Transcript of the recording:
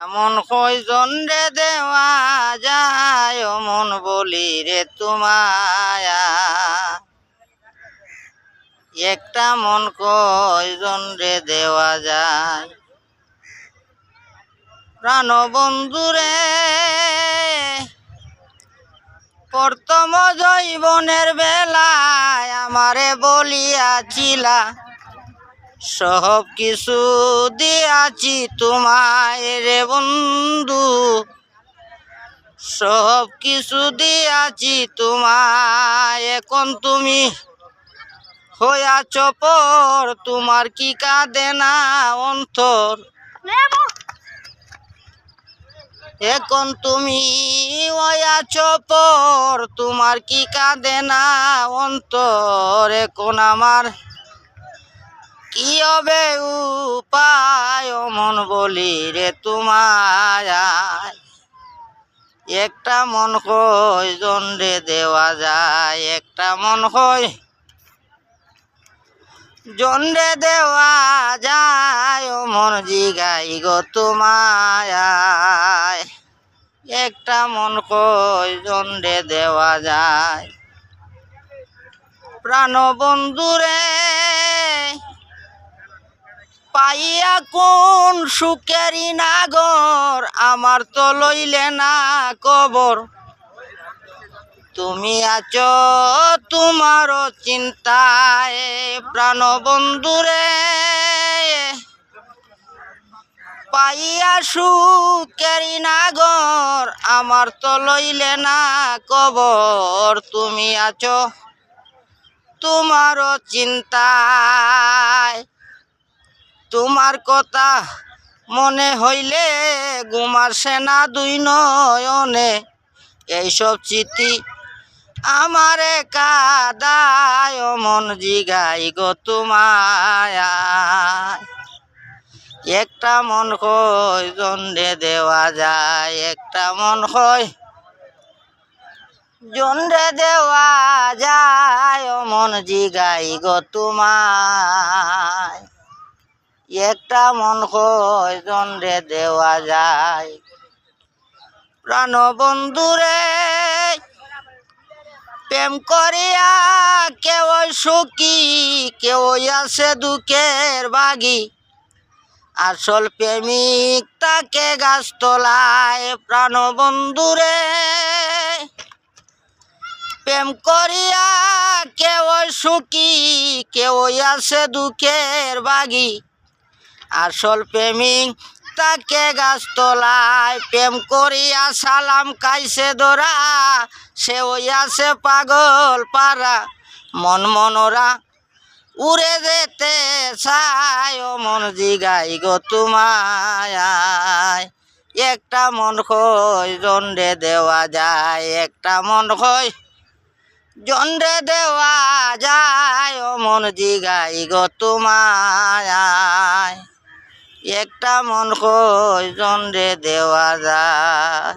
মন কয়জন রে দেওয়া যায় ও মন বলি রে তোমায়া একটা মন কয়জন রে দেওয়া যায় প্রাণ বন্ধুরে প্রথম জৈবনের বেলায় আমারে বলিয়াছিলা সব কিছু দিয়াছি তোমায় রে বন্ধু সব কিছু দিয়াছি তোমায় এখন তুমি হইয়াছ পর তোমার কি কাঁদে না অন্তর এখন তুমি হইয়াছ পর তোমার কি কাঁদে না অন্তর এখন আমার কি হবে উপায় মন বলি রে তোমায় একটা মন কয়জন রে দেওয়া যায় একটা মন কয়জন রে দেওয়া যায় মন জিগাই গো তোমায় একটা মন কয়জন রে দেওয়া যায় প্রাণ বন্ধুরে পাইয়া কোন সুখেরই নাগর আমার তো লইলে না কবর তুমি আছো তোমারও চিন্তায় প্রাণ বন্ধুরে পাইয়া সুখেরই নাগর আমার তো লইলে না কবর তুমি আছো তোমারও চিন্তায় তোমার কথা মনে হইলে ঘুম আসে না দুই নয়নে এইসব স্মৃতি আমারে কাদায় মন জিগাই গো তোমায় একটা মন কয়জন রে দেওয়া যায় একটা মন কয়জন রে দেওয়া যায় মন জিগাই গো তোমায় একটা মন কয়জন রে দেওয়া যায় প্রাণ বন্ধুরে প্রেম করিয়া কেউ সুখী কেউ আছে দুঃখের বাগি আসল প্রেমিক তাকে গাছ তলায় প্রাণ বন্ধুরে প্রেম করিয়া কেউ সুখী কেউ আছে দুঃখের বাগি আসল প্রেমিক তাকে গাছ তলায় প্রেম করিয়া সালাম খাইছে দোরা সে হইয়াছে পাগল পারা মন মনোরা উড়ে যেতে চায় মন জিগাই গো তোমায় একটা মন কয়জন রে দেওয়া যায় একটা মন কয়জন রে দেওয়া যায় মন জিগাই গো তোমায় একটা মন কয়জন রে দেওয়া যায়।